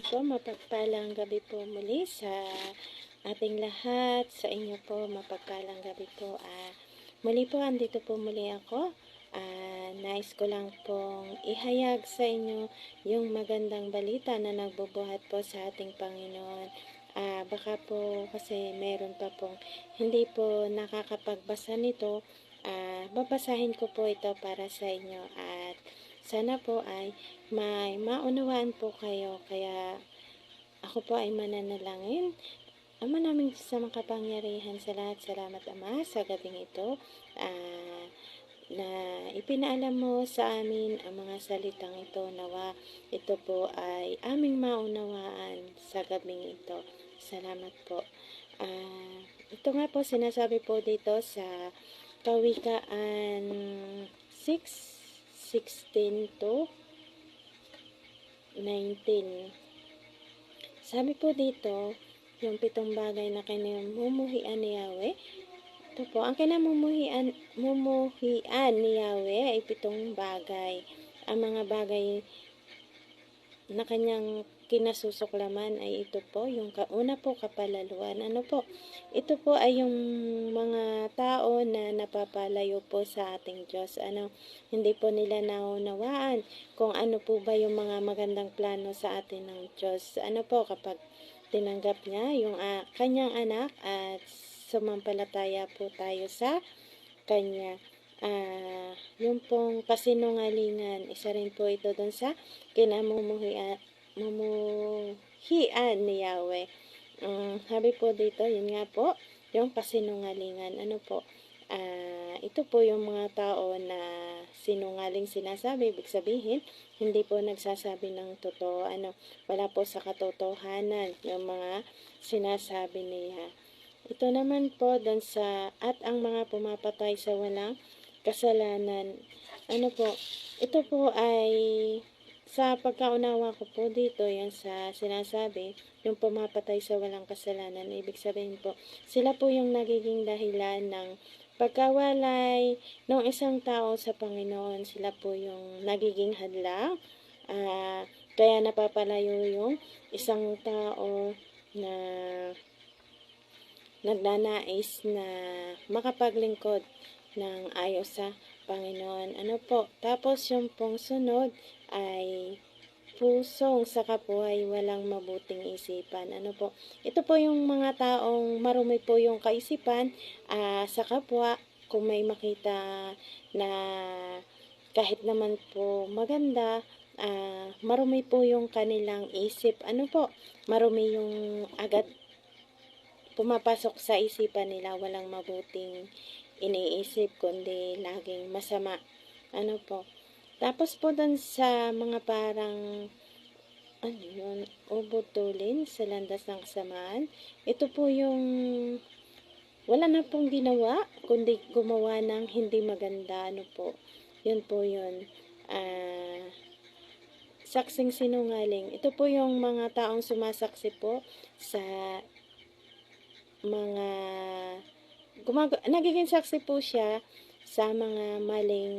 po, mapagpalang gabi po muli sa ating lahat. Sa inyo po, mapagpalang gabi po. Muli po, andito po muli ako. Nais ko lang pong ihayag sa inyo yung magandang balita na nagbubuhat po sa ating Panginoon. Baka po kasi meron pa pong hindi po nakakapagbasa nito. Babasahin ko po ito para sa inyo at sana po ay may maunawaan po kayo. Kaya ako po ay mananalangin. Ama naming Diyos na makapangyarihan sa lahat, salamat Ama sa gabing ito na ipinaalam mo sa amin ang mga salitang ito. Nawa ito po ay aming maunawaan sa gabing ito. Salamat po. Ito nga po sinasabi po dito sa Kawikaan 6:16 to 19. Sabi po dito, yung 7 bagay na kinamumuhian ni Yahweh. Ito po, ang kinamumuhian ni Yahweh ay 7 bagay. Ang mga bagay na kanyang kinasusuklaman ay ito po, yung una po kapalaluan. Ano po? Ito po ay yung mga tao na napapalayo po sa ating Diyos. Hindi po nila naunawaan kung ano po ba yung mga magandang plano sa atin ng Diyos. Kapag tinanggap niya yung kanyang anak at sumampalataya po tayo sa kanya. Yung pong kasinungalingan, isa rin po ito dun sa kinamumuhian ni Yahweh. Sabi po dito, yun nga po, yung kasinungalingan. Ito po yung mga tao na sinungaling sinasabi, ibig sabihin, hindi po nagsasabi ng totoo. Wala po sa katotohanan yung mga sinasabi niya. Ito naman po doon sa, at ang mga pumapatay sa walang kasalanan. Ito po ay, sa pagkaunawa ko po dito, yan sa sinasabi, yung pumapatay sa walang kasalanan, ibig sabihin po, sila po yung nagiging dahilan ng pagkawalay ng isang tao sa Panginoon. Sila po yung nagiging hadlang, kaya napapalayo yung isang tao na nagnanais na makapaglingkod ng ayos sa Panginoon. Tapos yung pong sunod ay pusong sa kapwa ay walang mabuting isipan. Ito po yung mga taong marumi po yung kaisipan sa kapwa. Kung may makita na kahit naman po maganda, marumi po yung kanilang isip. Marumi yung agad pumapasok sa isipan nila, walang mabuting iniisip, kundi laging masama. Tapos po dun sa mga parang, ubutulin sa landas ng kasamaan. Ito po yung, wala na pong ginawa, kundi gumawa ng hindi maganda. Yun po yun. Saksing sinungaling. Ito po yung mga taong sumasaksi po sa mga nagiging saksi po siya sa mga maling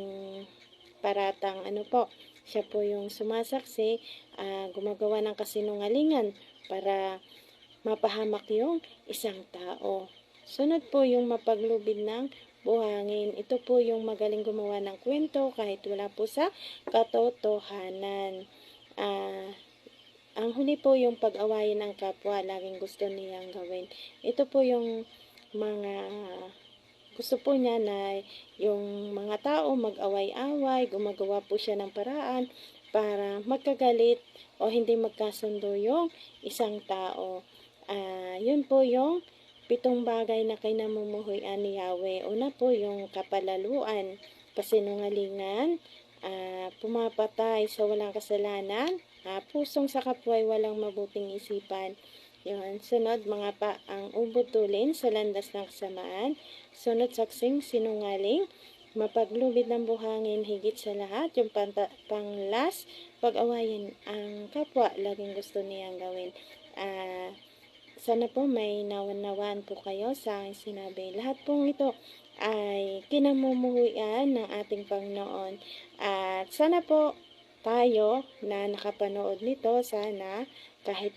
paratang. Siya po yung sumasaksi, gumagawa ng kasinungalingan para mapahamak yung isang tao. Sunod po yung mapaglubid ng buhangin. Ito po yung magaling gumawa ng kwento kahit wala po sa katotohanan. Ang huli po yung pag-awayin ng kapwa, laging gusto niyang gawin. Ito po yung mga gusto po niya na yung mga tao mag-away-away, gumagawa po siya ng paraan para magkagalit o hindi magkasundo yung isang tao. Yun po yung 7 bagay na kinamumuhian ni Yahweh. Una po yung kapalaluan, kasinungalingan, pumapatay sa walang kasalanan, pusong sa kapwa ay walang mabuting isipan. Yun. Sunod, ang ubutulin sa landas ng kasamaan. Sunod, saksing sinungaling, mapaglubid ng buhangin, higit sa lahat. Yung panglas, pag-awayin ang kapwa, laging gusto niyang gawin. Sana po may nawanawaan po kayo sa aking sinabi. Lahat pong ito ay kinamumuhian ng ating Panginoon. At sana po tayo na nakapanood nito, sana kahit